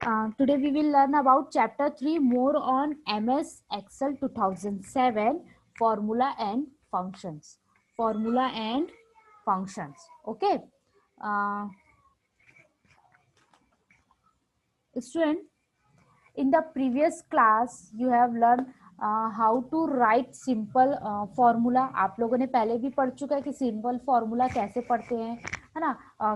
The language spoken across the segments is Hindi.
Today we will learn about chapter 3 more on MS Excel 2007 formula and functions. Formula and functions. Okay. Uh, Student, in the previous class you have learned how to write simple formula. आप लोगों ने पहले भी पढ़ चुका है कि सिंपल फॉर्मूला कैसे पढ़ते हैं, है ना.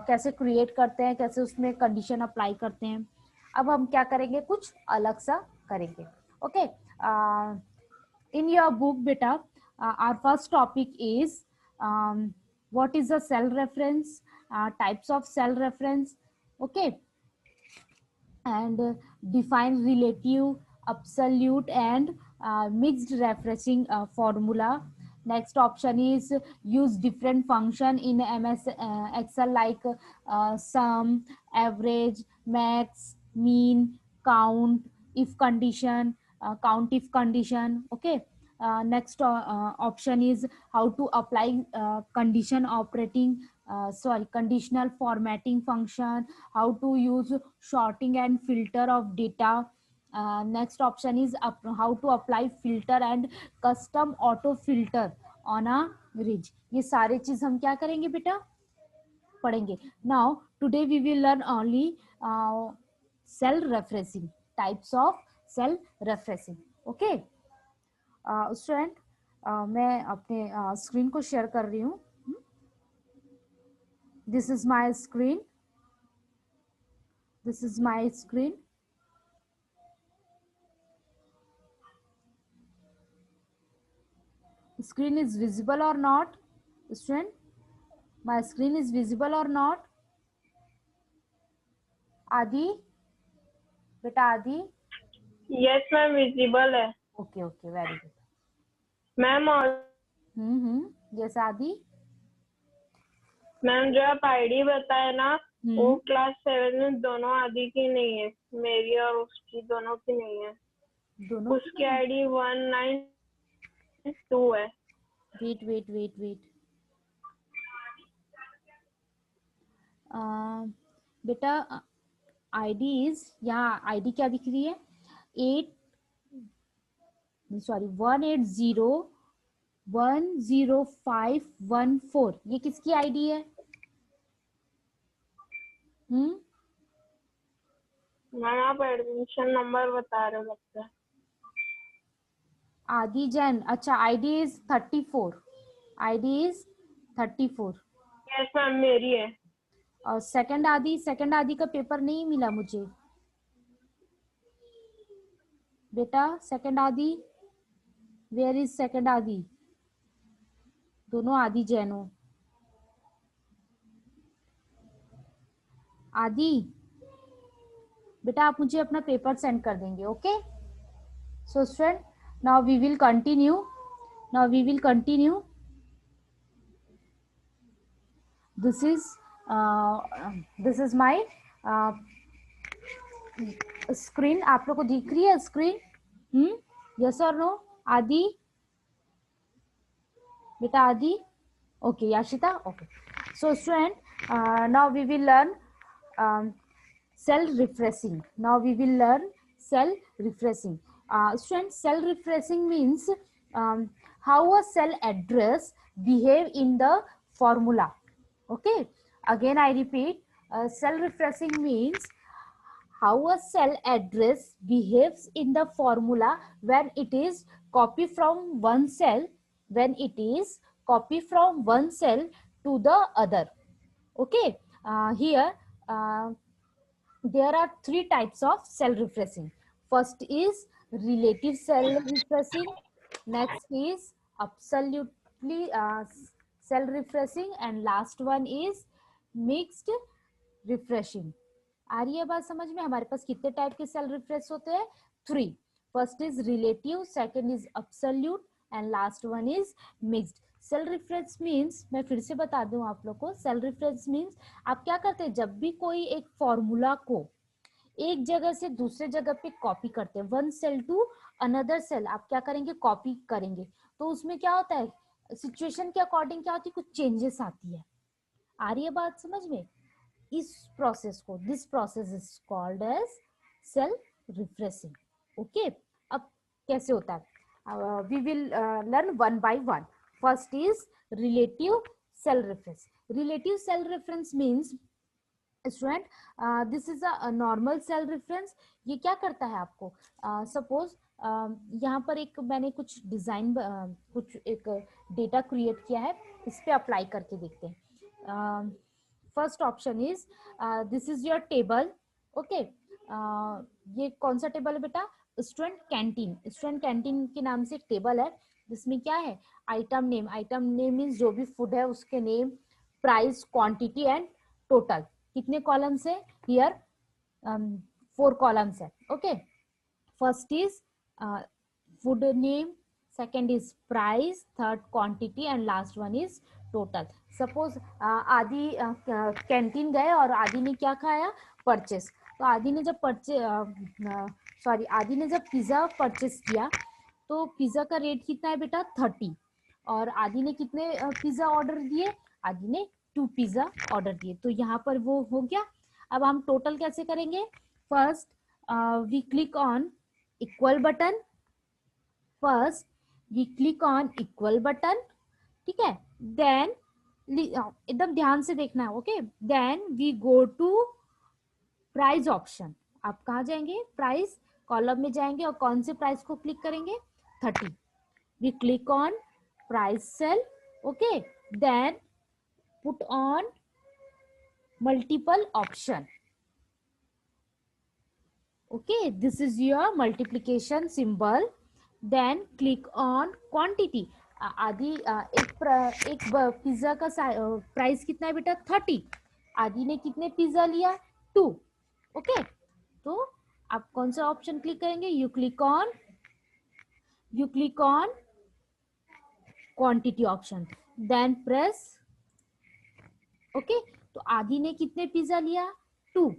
कैसे क्रिएट करते हैं, कैसे उसमें कंडीशन अप्लाई करते हैं. अब हम क्या करेंगे, कुछ अलग सा करेंगे. ओके. इन योर बुक बेटा, our first topic is what is a cell reference, types of cell reference. Okay. And define relative, absolute and mixed referencing formula. Next option is use different function in MS Excel like sum, average, max, mean, count, if condition, count if condition. Okay. Next option is how to apply condition operating conditional formatting function, how to use sorting and filter of data. Next option is how to apply filter and custom auto filter on a ridge. ये सारे चीज हम क्या करेंगे बेटा, पढ़ेंगे. Now today we will learn only cell referencing, types of cell referencing. Okay student, मैं अपने स्क्रीन को शेयर कर रही हूँ. This is my screen. This is my screen. Screen is visible or not, student? My screen is visible or not? Adi, beta Adi. Yes ma'am visible है. Okay, okay, very good. Ma'am और Yes Adi. मैम जो आप आईडी बताए ना, वो क्लास 7 में दोनों आदि की नहीं है, मेरी और उसकी दोनों की नहीं है. दोनों उसकी आईडी 192 है. वेट. बेटा आईडी इज, यहाँ आईडी क्या दिख रही है, 10514. ये किसकी आईडी है? मैम आप एडमिशन नंबर बता रहे हो लगता है. आदि जैन. अच्छा, ID is 34. ID is 34. Yes ma'am मेरी है. और सेकंड आदि का पेपर नहीं मिला मुझे बेटा. सेकंड आदि, वेयर इज सेकंड आदि? दोनों आदि जैनो. आदि बेटा आप मुझे अपना पेपर सेंड कर देंगे. Okay. So student, now we will continue. This is my screen. आप लोग को दिख रही है स्क्रीन? yes or no? आदि बेटा आदि. okay, Yashita. Okay, so student, now we will learn cell refreshing. Student, cell refreshing means how a cell address behave in the formula. Okay, again I repeat, cell refreshing means how a cell address behaves in the formula when it is copied from one cell to the other. Okay, here there are three types of cell refreshing. First is relative cell refreshing. Next is absolutely cell refreshing, and last one is mixed refreshing. आ रही है बात समझ में? हमारे पास कितने टाइप के सेल रिफ्रेश होते हैं? 3. First is relative, second is absolute and last one is mixed. Cell refresh means, मैं फिर से बता दूं आप लोग को, सेल रिफ्रेश मीन्स आप क्या करते हैं, जब भी कोई एक फॉर्मूला को एक जगह से दूसरे जगह पे कॉपी करते हैं, one cell to another cell आप क्या करेंगे, कॉपी करेंगे, तो उसमें क्या होता है, सिचुएशन के अकॉर्डिंग क्या होती है, कुछ चेंजेस आती है. आ रही है बात समझ में? इस प्रोसेस को, this process is called as cell refreshing. Okay, अब कैसे होता है, we will learn one by one. First is relative cell reference. Relative cell reference means student, this is a normal cell reference. ये क्या करता है आपको, सपोज यहाँ पर एक मैंने कुछ डिजाइन कुछ एक डेटा क्रिएट किया है, इस पे अप्लाई करके देखते हैं। First option is this is your table. Okay, ये कौन सा टेबल है बेटा, स्टूडेंट कैंटीन। स्टूडेंट कैंटीन के नाम से एक टेबल है जिसमें क्या है, item name. Item name means जो भी फूड है उसके name, price, quantity and total. कितने कॉलम्स है हियर, 4 कॉलम्स है। Okay, first is food name, second is price, third quantity and last one is total. Suppose आदि कैंटीन गए और आदि ने क्या खाया, परचेस। तो आदि ने जब आदि ने जब पिज्जा परचेस किया तो पिज्जा का रेट कितना है बेटा, 30। और आदि ने कितने पिज्जा ऑर्डर दिए, आदि ने 2 पिज्जा ऑर्डर दिए। तो यहाँ पर वो हो गया। अब हम टोटल कैसे करेंगे, first we click on equal button. First we click on equal button, ठीक है। देन एकदम ध्यान से देखना है, okay. Then we go to price option. आप कहाँ जाएंगे, प्राइस कॉलम में जाएंगे और कौन से प्राइस को क्लिक करेंगे, 30। We click on price cell, okay. Then put on multiple option, okay, this is your multiplication symbol. Then click on quantity. आदि एक पिज्जा का प्राइस कितना है बेटा, 30। आदि ने कितने पिज्जा लिया, 2। ओके, तो आप कौन सा ऑप्शन क्लिक करेंगे, you click on quantity option, then press okay. तो आदि ने कितने पिज्जा लिया, 2।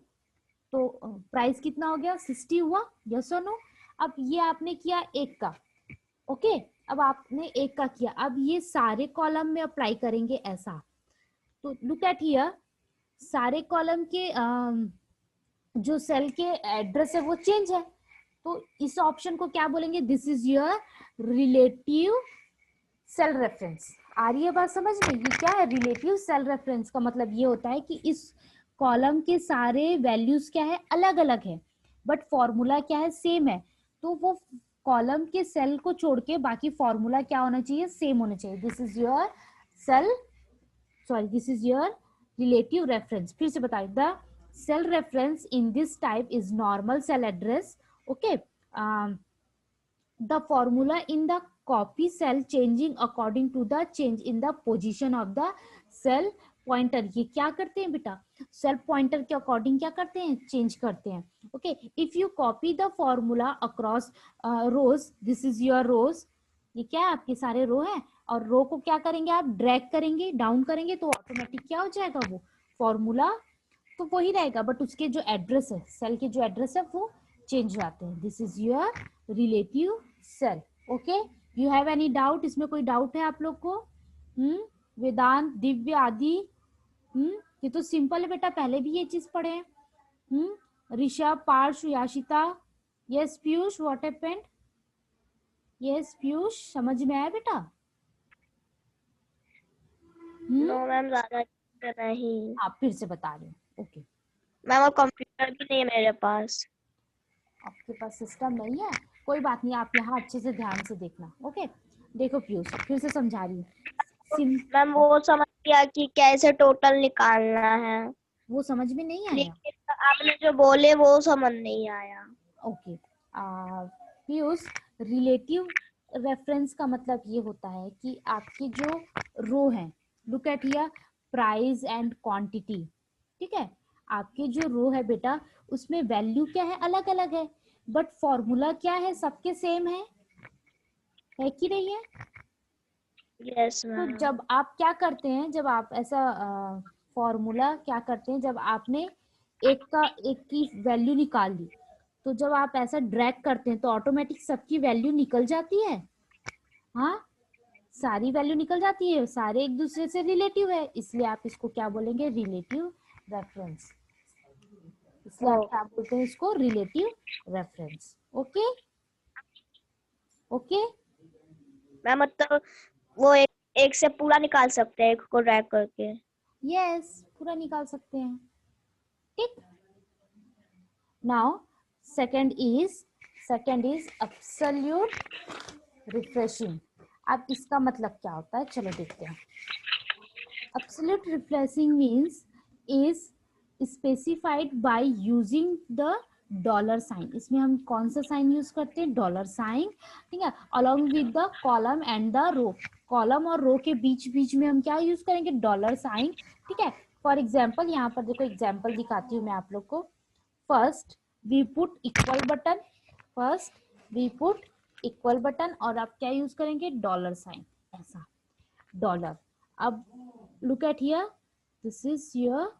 तो प्राइस कितना हो गया, 60 हुआ, यस और नो। अब ये आपने किया एक का, ओके। अब आपने एक का किया, अब ये सारे कॉलम में अप्लाई करेंगे ऐसा। तो लुक एट हियर, सारे कॉलम के जो सेल के एड्रेस है वो चेंज है। तो इस ऑप्शन को क्या बोलेंगे, this is your relative cell reference. आ रही है बात समझ में, ये क्या है, रिलेटिव सेल रेफरेंस का मतलब ये होता है कि इस कॉलम के सारे वैल्यूज क्या है, अलग अलग है, बट फॉर्मूला क्या है, सेम है। तो वो कॉलम के सेल को छोड़ के बाकी फॉर्मूला क्या होना चाहिए, सेम होना चाहिए। This is your this is your relative reference. फिर से बताइए, the cell reference in this type is normal cell address, okay. the formula in the copy cell changing according to the change in the position of the cell pointer। ये क्या करते हैं बेटा, सेल पॉइंटर के अकॉर्डिंग क्या करते हैं, चेंज करते हैं। Okay, if you copy the formula across rows, this is your rows, ये क्या है, आपके सारे रो है। और रो को क्या करेंगे आप, ड्रैग करेंगे, डाउन करेंगे, तो ऑटोमेटिक क्या हो जाएगा, वो फॉर्मूला तो वही रहेगा, बट उसके जो एड्रेस है, सेल के जो एड्रेस है वो चेंज हो जाते हैं। This is your relative cell, okay. You have any doubt, इसमें कोई डाउट है आप लोग को, वेदांत, दिव्य, आदि, ये तो सिंपल है बेटा, पहले भी ये चीज पढ़े हैं। Rishabh, Parsh, Yashita, yes Piyush, what happened, yes Piyush, समझ में आया बेटा, नो मैम, ज्यादा नहीं। आप फिर से बता रहे हो, ओके। मैम और कंप्यूटर भी नहीं है मेरे पास। आपके पास सिस्टम नहीं है, कोई बात नहीं, आप यहाँ अच्छे से ध्यान से देखना, ओके। देखो पीयूष, फिर से समझा रही हूँ। मैम वो समझ गया कि कैसे टोटल निकालना है, वो समझ में नहीं आया, लेकिन आपने जो बोले वो समझ नहीं आया। ओके। पीयूष, रिलेटिव रेफरेंस का मतलब ये होता है कि आपकी जो रो है, look at here, price and quantity, ठीक है। आपके जो रो है बेटा, उसमें वैल्यू क्या है, अलग अलग है, बट फॉर्मूला क्या है, सबके सेम है कि नहीं है। यस तो मैम। जब आप क्या करते हैं, जब आप ऐसा फॉर्मूला क्या करते हैं, जब आपने एक की वैल्यू निकाल ली, तो जब आप ऐसा ड्रैग करते हैं तो ऑटोमेटिक सबकी वैल्यू निकल जाती है। हाँ, सारी वैल्यू निकल जाती है, सारे एक दूसरे से रिलेटिव है, इसलिए आप इसको क्या बोलेंगे, रिलेटिव रेफरेंस। इसलिए आप क्या बोलते हैं इसको, relative reference. Okay okay. Ma'am मतलब वो एक से पूरा निकाल सकते हैं, एक को ड्रैग करके। यस, पूरा निकाल सकते हैं। ठीक। Now second is absolute refreshing. अब इसका मतलब क्या होता है, चलो देखते हैं। Absolute refreshing means is specified by using the dollar sign. इसमें हम कौन सा साइन यूज करते हैं, डॉलर साइन, ठीक है, along with the column and the row. Column और रो के बीच बीच में हम क्या यूज करेंगे, डॉलर साइन। ठीक है, फॉर एग्जाम्पल यहाँ पर देखो, एग्जाम्पल दिखाती हूँ मैं आप लोग को। First we put equal button, first we put equal button, और आप क्या यूज करेंगे, डॉलर साइन, ऐसा डॉलर। अब look at here, this is your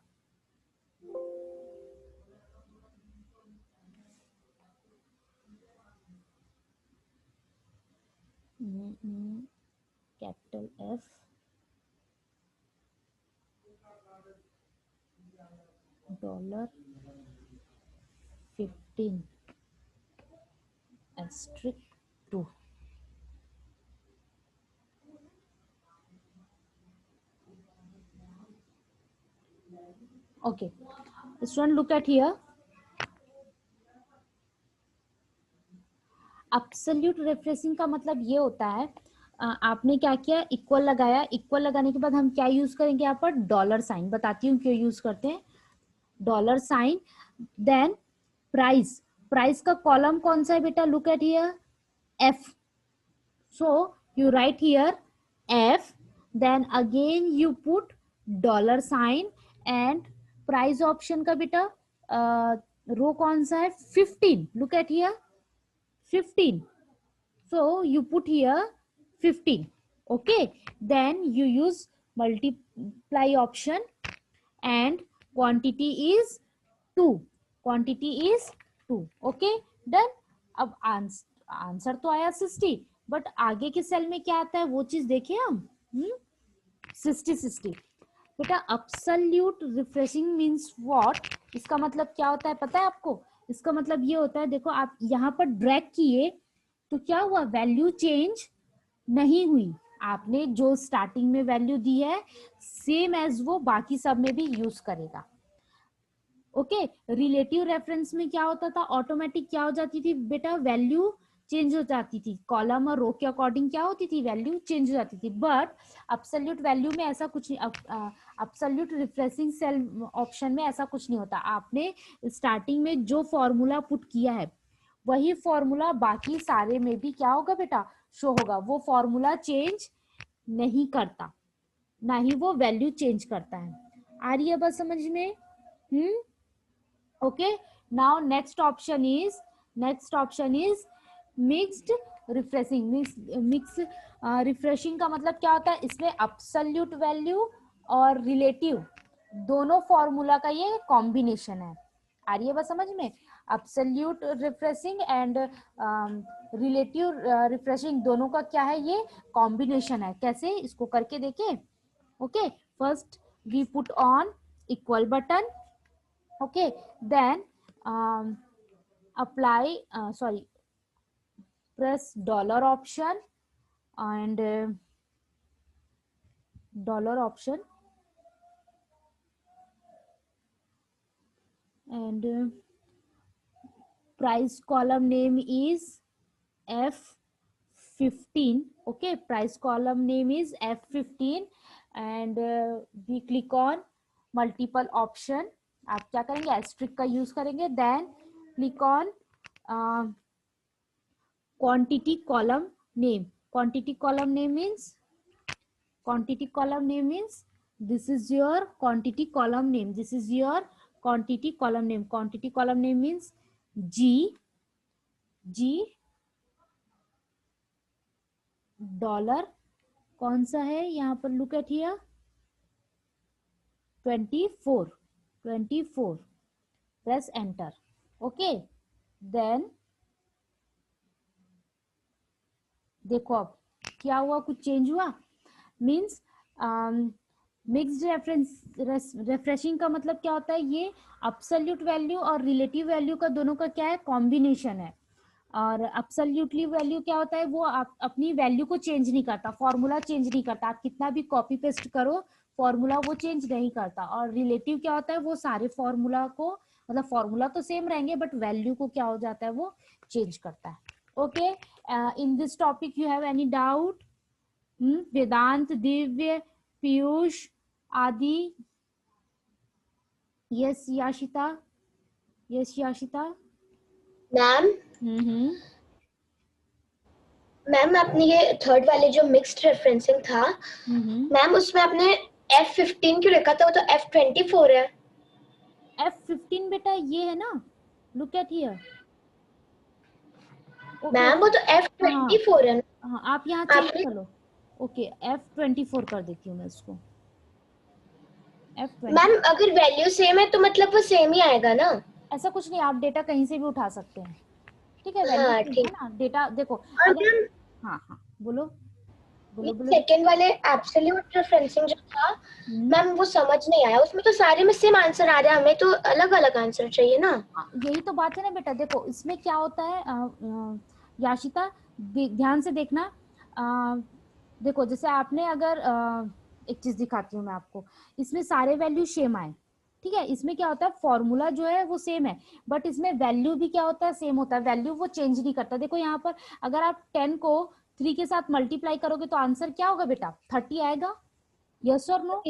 capital F $15 asterisk 2। okay, student look at here, absolute refreshing का मतलब ये होता है, आपने क्या किया, इक्वल लगाया, इक्वल लगाने के बाद हम क्या यूज करेंगे यहाँ पर, डॉलर साइन। बताती हूँ क्यों यूज करते हैं dollar sign. Then price, price का कॉलम कौन सा है बेटा, look at here, F. So you write here F, then again you put dollar sign and price option का बेटा रो कौन सा है, 15। look at here 15, so you put here 15। okay, then you use multiply option and quantity is 2, quantity is 2। okay, done। अब आंसर तो आया 60, बट आगे के सेल में क्या आता है वो चीज देखें हम। 60 बेटा, अब्सोल्यूट रिफ्रेशिंग मींस व्हाट, इसका मतलब क्या होता है पता है आपको, इसका मतलब ये होता है, देखो आप यहाँ पर ड्रैग किए तो क्या हुआ, वैल्यू चेंज नहीं हुई, आपने जो स्टार्टिंग में वैल्यू दी है सेम एज वो बाकी सब में भी यूज करेगा। ओके, रिलेटिव रेफरेंस में क्या होता था, ऑटोमेटिक क्या हो जाती थी बेटा, वैल्यू चेंज हो जाती थी, कॉलम और रो के अकॉर्डिंग क्या होती थी, वैल्यू चेंज हो जाती थी। बट एब्सोल्यूट वैल्यू में ऐसा कुछ नहीं, एब्सोल्यूट रिफ्रेशिंग सेल ऑप्शन में ऐसा कुछ नहीं होता। आपने स्टार्टिंग में जो फॉर्मूला पुट किया है वही फॉर्मूला बाकी सारे में भी क्या होगा बेटा, शो होगा। वो फॉर्मूला चेंज नहीं करता, ना ही वो वैल्यू चेंज करता है। आ रही है बस समझ में। okay, now next option is mixed refreshing। mix refreshing का मतलब क्या होता है, इसमें एब्सोल्यूट वैल्यू और रिलेटिव दोनों फॉर्मूला का ये कॉम्बिनेशन है। आ रही है बस समझ में, absolute refreshing and relative refreshing दोनों का क्या है, ये कॉम्बिनेशन है। कैसे, इसको करके देखें। Okay, first we put on equal button, okay, then apply press dollar option and dollar option and price column name is F15। okay, price column name is F15 and we click on multiple option। आप क्या करेंगे, एस्ट्रिक का यूज करेंगे। Then click on quantity column name. Quantity column name means this is your quantity column name, this is your quantity column name। quantity column name means G dollar कौन सा है यहाँ पर, look at here 24, press enter. Okay, then देखो अब क्या हुआ, कुछ चेंज हुआ, मीन्स मिक्स्ड रेफ्रेशिंग का मतलब क्या होता है, ये अब्सोल्यूट वैल्यू और रिलेटिव वैल्यू का दोनों का क्या है, कॉम्बिनेशन है। और अब्सोल्यूटली वैल्यू क्या होता है, वो अपनी वैल्यू को चेंज नहीं करता, फॉर्मूला चेंज नहीं करता, आप कितना भी कॉपी पेस्ट करो फॉर्मूला वो चेंज नहीं करता। और रिलेटिव क्या होता है, वो सारे फॉर्मूला को, मतलब फॉर्मूला तो सेम रहेंगे बट वैल्यू को क्या हो जाता है, वो चेंज करता है। Okay, in this topic you have any doubt? Vedant, Divya, Piyush, Aadi? Yes Yashita, yes Yashita. Ma'am hmm ma'am आपने ये थर्ड वाले जो मिक्स्ड रेफरेंसिंग था मैम, उसमें आपने F15 क्यों लिखा था, वो तो F24 है। F15 बेटा ये है ना, लुक एट हियर। मैम वो तो F24 है ना। हाँ आप यहाँ चेंज आपने कर लो। ओके F24 कर देती हूँ मैं इसको, F20। मैम अगर वैल्यू सेम है तो मतलब वो सेम ही आएगा ना। ऐसा कुछ नहीं, आप डेटा कहीं से भी उठा सकते हैं, ठीक है, वैल्यू हाँ सेम ठीक। है ना, डेटा देखो और अगर। मैम हाँ हाँ बोलो ये बोलो बोलो। सेकंड वाले एब्सोल्यूट रेफरेंसिंग जो था हम्म, मैम, वो समझ नहीं आया। उसमें तो सारे में सेम आंसर आ रहा है, हमें तो अलग अलग आंसर चाहिए ना। हाँ, यही तो बात है ना बेटा, देखो इसमें क्या होता है, याशिता ध्यान से देखना। अ, देखो जैसे आपने अगर एक चीज दिखाती हूँ मैं आपको, इसमें सारे वैल्यू सेम आए, ठीक है, इसमें क्या होता है फॉर्मूला जो है वो सेम है, बट इसमें वैल्यू भी क्या होता है, सेम होता है, वैल्यू वो चेंज नहीं करता। देखो यहाँ पर अगर आप 10 को 3 के साथ मल्टीप्लाई करोगे तो आंसर क्या होगा बेटा, 30 आएगा, यस और नो,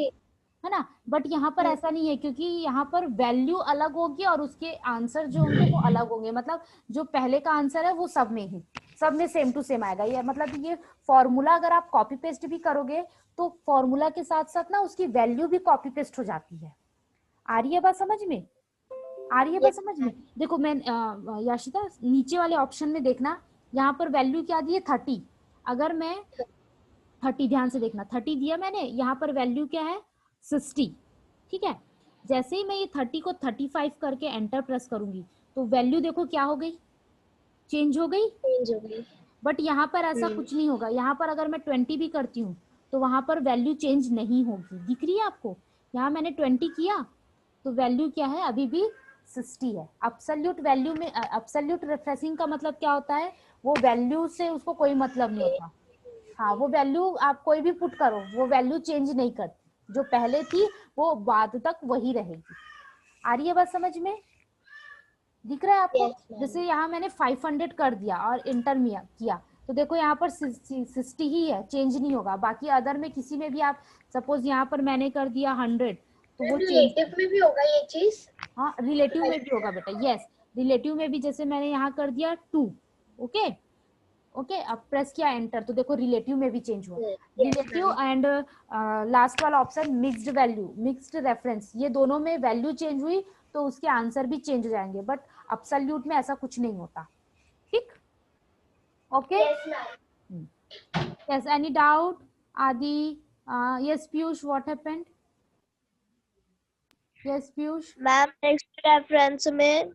है ना। बट यहाँ पर ऐसा नहीं है, क्योंकि यहाँ पर वैल्यू अलग होगी और उसके आंसर जो होंगे वो अलग होंगे, मतलब जो पहले का आंसर है वो सब में सेम टू सेम आएगा। ये मतलब ये फॉर्मूला अगर आप कॉपी पेस्ट भी करोगे तो फॉर्मूला के साथ साथ ना उसकी वैल्यू भी कॉपी पेस्ट हो जाती है। आ रही है बात समझ में, आ रही है बात समझ में। देखो मैं याशिता नीचे वाले ऑप्शन में देखना, यहाँ पर वैल्यू क्या दी है, 30। अगर मैं 30, ध्यान से देखना, 30 दिया मैंने, यहाँ पर वैल्यू क्या है, 60, ठीक है। जैसे ही मैं ये 30 को 35 करके एंटर प्रेस करूंगी तो वैल्यू देखो क्या हो गई, चेंज हो गई। चेंज हो गई। बट यहाँ पर ऐसा कुछ नहीं होगा, यहाँ पर अगर मैं 20 भी करती हूँ तो वहां पर वैल्यू चेंज नहीं होगी, दिख रही है आपको, यहाँ मैंने 20 किया तो वैल्यू क्या है, अभी भी 60 है। अब्सोल्यूट वैल्यू में, अब्सोल्यूट रिफ्रेशिंग का मतलब क्या होता है, वो वैल्यू से उसको कोई मतलब नहीं होता। हाँ वो वैल्यू आप कोई भी पुट करो वो वैल्यू चेंज नहीं करती, जो पहले थी वो बाद तक वही रहेगी। आ रही है बात समझ में, दिख रहा है आपको। Yes ma'am. जैसे यहाँ मैंने 500 कर दिया और इंटर में किया तो देखो यहाँ पर 60 ही है, चेंज नहीं होगा। बाकी अदर में किसी में भी आप सपोज यहाँ पर मैंने कर दिया 100 तो वो चेंज, रिलेटिव में भी होगा ये चीज। हाँ रिलेटिव में भी होगा बेटा, यस रिलेटिव में भी, जैसे मैंने यहाँ कर दिया 2, ओके ओके, अब प्रेस किया एंटर तो देखो रिलेटिव में भी चेंज हुआ। Yes relative ma'am. And last वाला option mixed value, mixed reference, ये दोनों में वैल्यू चेंज हुई तो उसके आंसर भी चेंज हो जाएंगे, बट अब्सोल्यूट में ऐसा कुछ नहीं होता, ठीक, okay. Yes ma'am. Yes any doubt Aadi? Yes Piyush, what happened? Yes Piyush. Ma'am next reference में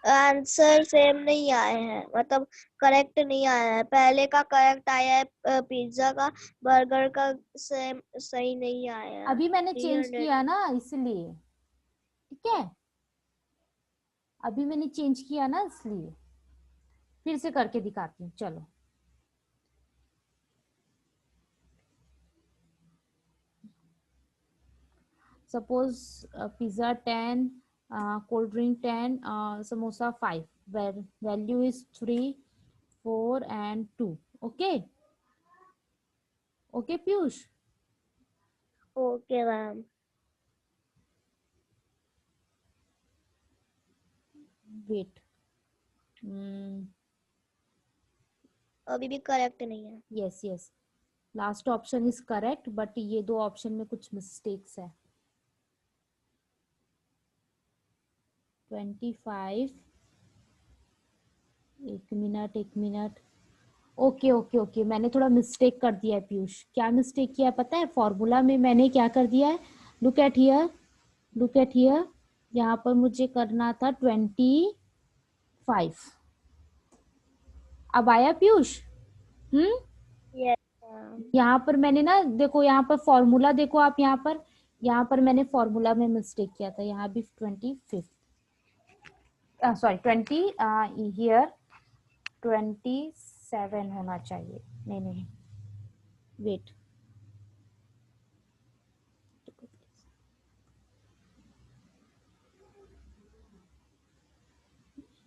आंसर सेम नहीं आए हैं, मतलब करेक्ट नहीं आया है। पहले का करेक्ट आया है पिज्जा का, बर्गर का सेम सही नहीं आया है। अभी मैंने चेंज 300 किया ना इसलिए, ठीक है, अभी मैंने चेंज किया ना इसलिए, फिर से करके दिखाती हूँ, चलो। Suppose pizza 10, cold drink 10, samosa 5, where value is 3, 4 and 2, okay, okay Piyush, okay ma'am. wait, अभी भी करेक्ट नहीं है। yes yes, last option is correct but ये दो ऑप्शन में कुछ मिस्टेक्स है। 25, एक मिनट, ओके ओके ओके, मैंने थोड़ा मिस्टेक कर दिया है पीयूष। क्या मिस्टेक किया है पता है, फॉर्मूला में मैंने क्या कर दिया है, look at here, look at here, यहाँ पर मुझे करना था 25, अब आया पीयूष? Yes ma'am. यहाँ पर मैंने ना देखो, यहाँ पर फॉर्मूला देखो आप, यहाँ पर यहाँ पर मैंने फॉर्मूला में मिस्टेक किया था, यहाँ भी 25, सॉरी 20, हियर 27 होना चाहिए। नहीं नहीं, wait,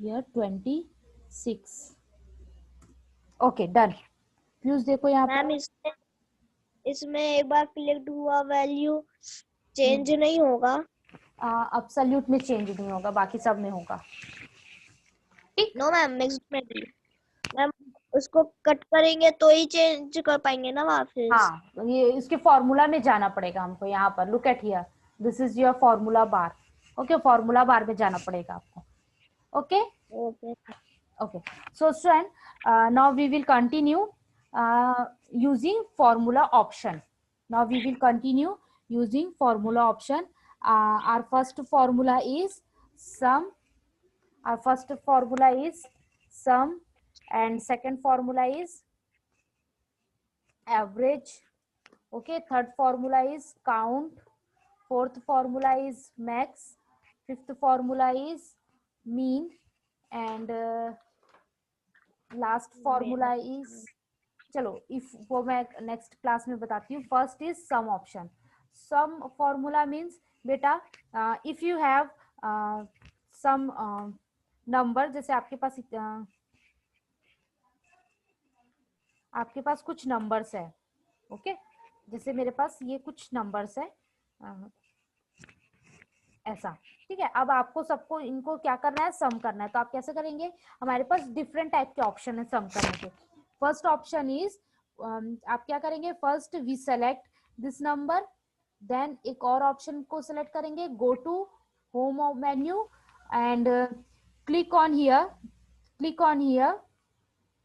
here 26। Okay done. Please देखो यहाँ पर। मैम इसमें एक बार क्लिक हुआ वैल्यू चेंज नहीं होगा? अब्सोल्यूट में चेंज नहीं होगा, बाकी सब में होगा। ठीक। नो मैम, मिक्स्ड में नहीं। मैम उसको कट करेंगे तो ही चेंज कर पाएंगे ना वापस? हाँ, ये इसके फॉर्मूला में जाना पड़ेगा हमको। यहाँ पर look at here, this is your formula bar. Okay, formula bar में जाना पड़ेगा आपको। Okay okay. okay, so student, now we will continue using formula option. Now we will continue using formula option. Our first formula is sum. Our first formula is sum, and second formula is average. Okay, third formula is count. Fourth formula is max. Fifth formula is mean, and last formula is, चलो इफ वो मैं नेक्स्ट क्लास में बताती हूँ। First is sum option. Sum formula means बेटा, if you have some number, जैसे आपके पास कुछ नंबर्स है। ओके, जैसे मेरे पास ये कुछ नंबर्स है ऐसा, ठीक है। अब आपको सबको इनको क्या करना है, सम करना है। तो आप कैसे करेंगे, हमारे पास डिफरेंट टाइप के ऑप्शन है सम करने के। फर्स्ट ऑप्शन इज, आप क्या करेंगे, first we select this number, then एक और ऑप्शन को सेलेक्ट करेंगे, go to home menu and click on here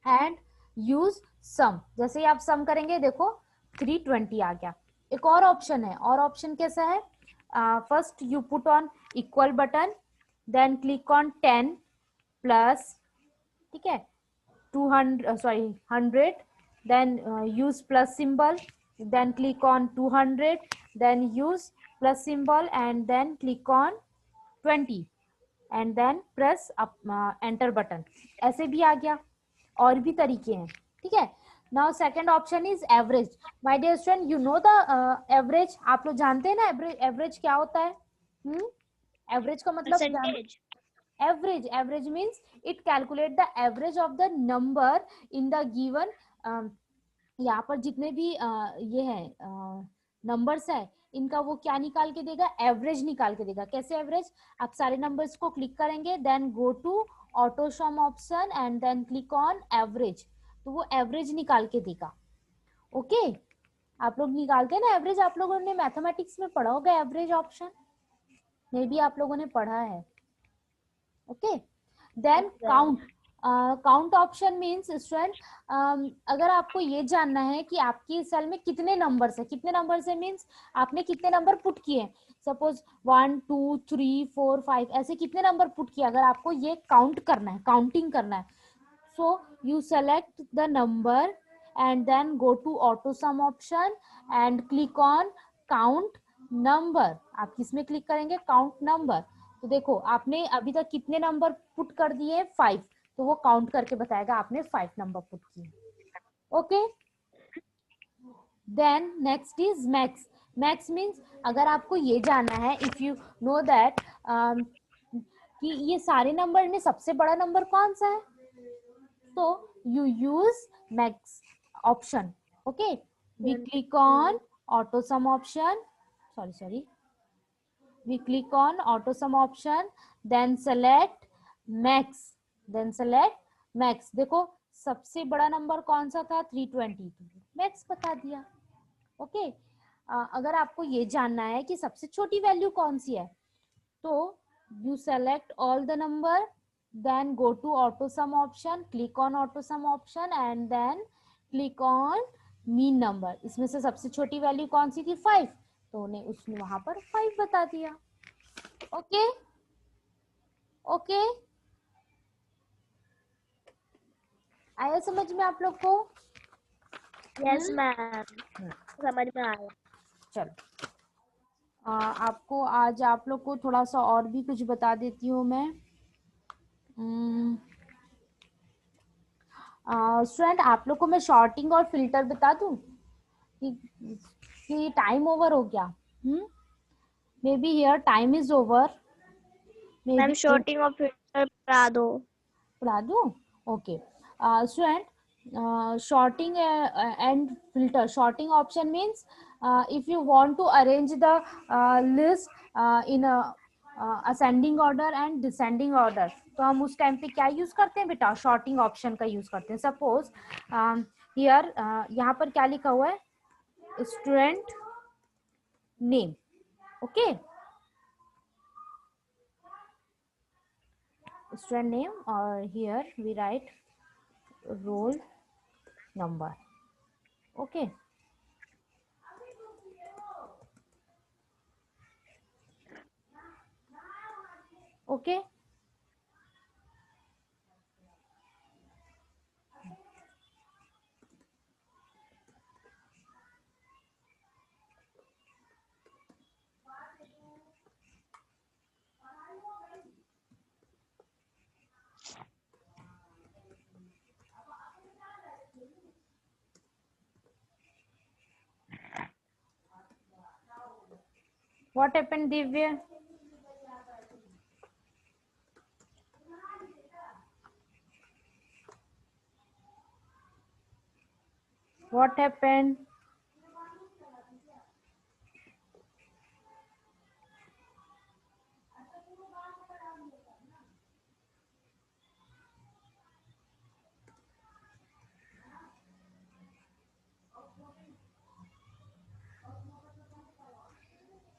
and use sum. जैसे ही आप सम करेंगे देखो 320 आ गया। एक और ऑप्शन है, और ऑप्शन कैसा है, first you put on equal button, then click on 10 plus, ठीक है, 100, then use plus symbol, then click on 200, then use plus symbol and then click on 20 and then press enter button। ऐसे भी आ गया, और भी तरीके हैं, ठीक है। Now second option is average. My dear student, you know the average. आप लोग जानते हैं ना एवरेज क्या होता है? एवरेज का मतलब percentage. Average means it calculate the average of the number in the given. यहाँ पर जितने भी ये है नंबर्स है, इनका वो क्या निकाल के देगा, एवरेज निकाल के देगा। कैसे एवरेज, आप सारे नंबर्स को क्लिक करेंगे, then go to auto sum option and then click on average, तो वो एवरेज निकाल के देगा। ओके, आप लोग निकालते हैं ना एवरेज, आप लोगों ने मैथमेटिक्स में पढ़ा होगा एवरेज ऑप्शन, मे भी आप लोगों ने पढ़ा है। Okay, then count. Count option means student, अगर आपको ये जानना है कि आपकी सेल में कितने नंबर्स है, कितने नंबर्स है मीन्स आपने कितने नंबर पुट किए, सपोज 1 2 3 4 5 ऐसे कितने नंबर पुट किए, अगर आपको ये काउंट करना है, काउंटिंग करना है, so you select the number and then go to auto sum option and click on count number। आप किसमें क्लिक करेंगे, काउंट नंबर। तो देखो आपने अभी तक कितने नंबर पुट कर दिए, 5, तो वो काउंट करके बताएगा आपने 5 नंबर पुट किए। Okay, then next is max. Max means अगर आपको ये जानना है, इफ यू नो दैट कि ये सारे नंबर में सबसे बड़ा नंबर कौन सा है, so you use max option। okay, we click on auto sum option, we click on auto sum option, then select max, देखो सबसे बड़ा नंबर कौन सा था, 320, मैक्स बता दिया। ओके, अगर आपको ये जानना है कि सबसे छोटी वैल्यू कौन सी है, तो you select all the number, then go to auto sum option, click on auto sum option and then click on mean number। इसमें से सबसे छोटी वैल्यू कौन सी थी, 5, तो उन्हें उसने वहां पर 5 बता दिया। ओके ओके, आया समझ में आप लोग को? यस मैम, समझ में आया। चलो आपको आज आप लोग को थोड़ा सा और भी कुछ बता देती हूँ मैं। स्टूडेंट आप लोग को मैं शॉर्टिंग और फिल्टर बता दूं कि टाइम ओवर हो गया। Maybe here time is over. Ma'am sorting और फिल्टर पढ़ा दो। Okay student, shorting and filter. Shorting option means if you want to arrange the list in a ascending order and descending order, तो हम उस टाइम पे क्या यूज करते हैं बेटा? शॉर्टिंग ऑप्शन का यूज करते हैं। सपोज हियर यहाँ पर क्या लिखा हुआ है? Student name. Okay, student name, or here we write roll number. Okay, okay. What happened, Divya? What happened?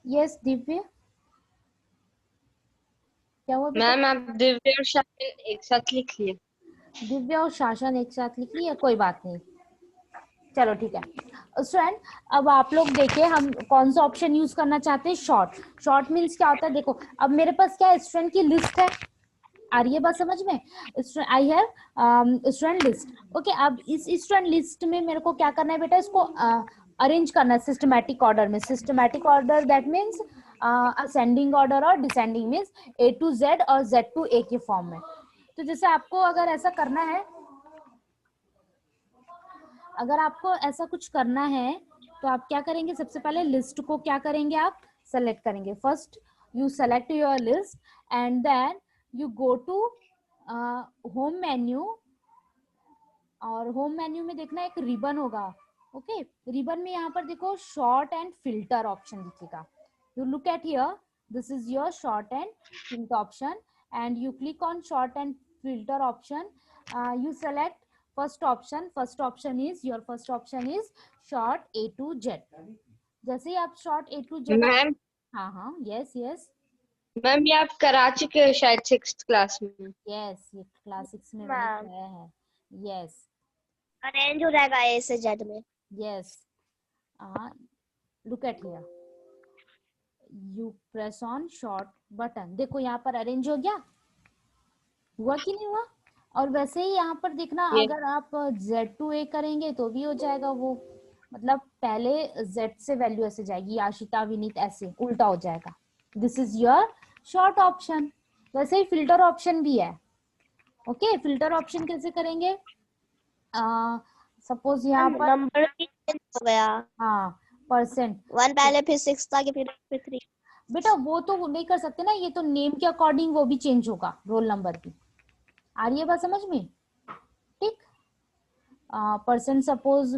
Yes, Divya. क्या हुआ बेटा? मैम आप दिव्या और शामिल एक साथ लिख लिए। दिव्या और शासन एक साथ लिख लिया, कोई बात नहीं, चलो ठीक है। स्टूडेंट अब आप लोग देखिए हम कौन सा ऑप्शन यूज करना चाहते हैं? शॉर्ट। शॉर्ट मीन्स क्या होता है? देखो अब मेरे पास क्या है? स्टूडेंट की लिस्ट है। आ रही है बात समझ में? I have student list. Okay, अब इस स्टूडेंट लिस्ट में मेरे को क्या करना है बेटा? इसको अरेंज करना है सिस्टमैटिक ऑर्डर में। Systematic order that means ascending order और descending means A to Z और Z to A के फॉर्म में। तो जैसे आपको अगर ऐसा करना है, अगर आपको ऐसा कुछ करना है तो आप क्या करेंगे? सबसे पहले लिस्ट को क्या करेंगे? आप सेलेक्ट करेंगे। First you select your list and then you go to home menu, और होम मेन्यू में देखना एक रिबन होगा। ओके, रिबन में यहाँ पर देखो शॉर्ट एंड फिल्टर ऑप्शन दिखेगा। You look at here, this is your short and filter option and you click on short and filter option. You select first option your first option is short A to Z। जैसे ही आप short A to Z, ma'am हाँ yes मैम ये आप करा चुके हो शायद 6th क्लास में। yes, ये क्लास 6 में मैंने कराया है। yes अरेंज हो जाएगा A से Z में। yes look at here, you press on short button। देखो यहाँ पर अरेंज हो गया, हुआ कि नहीं हुआ? और वैसे ही यहाँ पर देखना अगर आप Z to A करेंगे तो भी हो जाएगा वो, मतलब पहले Z से वैल्यू ऐसे जाएगी, आशिता विनीत ऐसे उल्टा हो जाएगा। This is your short option. वैसे ही फिल्टर ऑप्शन भी है। ओके, फिल्टर ऑप्शन कैसे करेंगे? सपोज यहाँ पर नंबर भी चेंज हो गया। हाँ परसेंट 1 पहले फिर 6 था कि फिर 3। बेटा वो तो नहीं कर सकते ना, ये तो नेम के अकॉर्डिंग वो भी चेंज होगा, रोल नंबर की। आ रही है बात समझ में? ठीक, परसेंट सपोज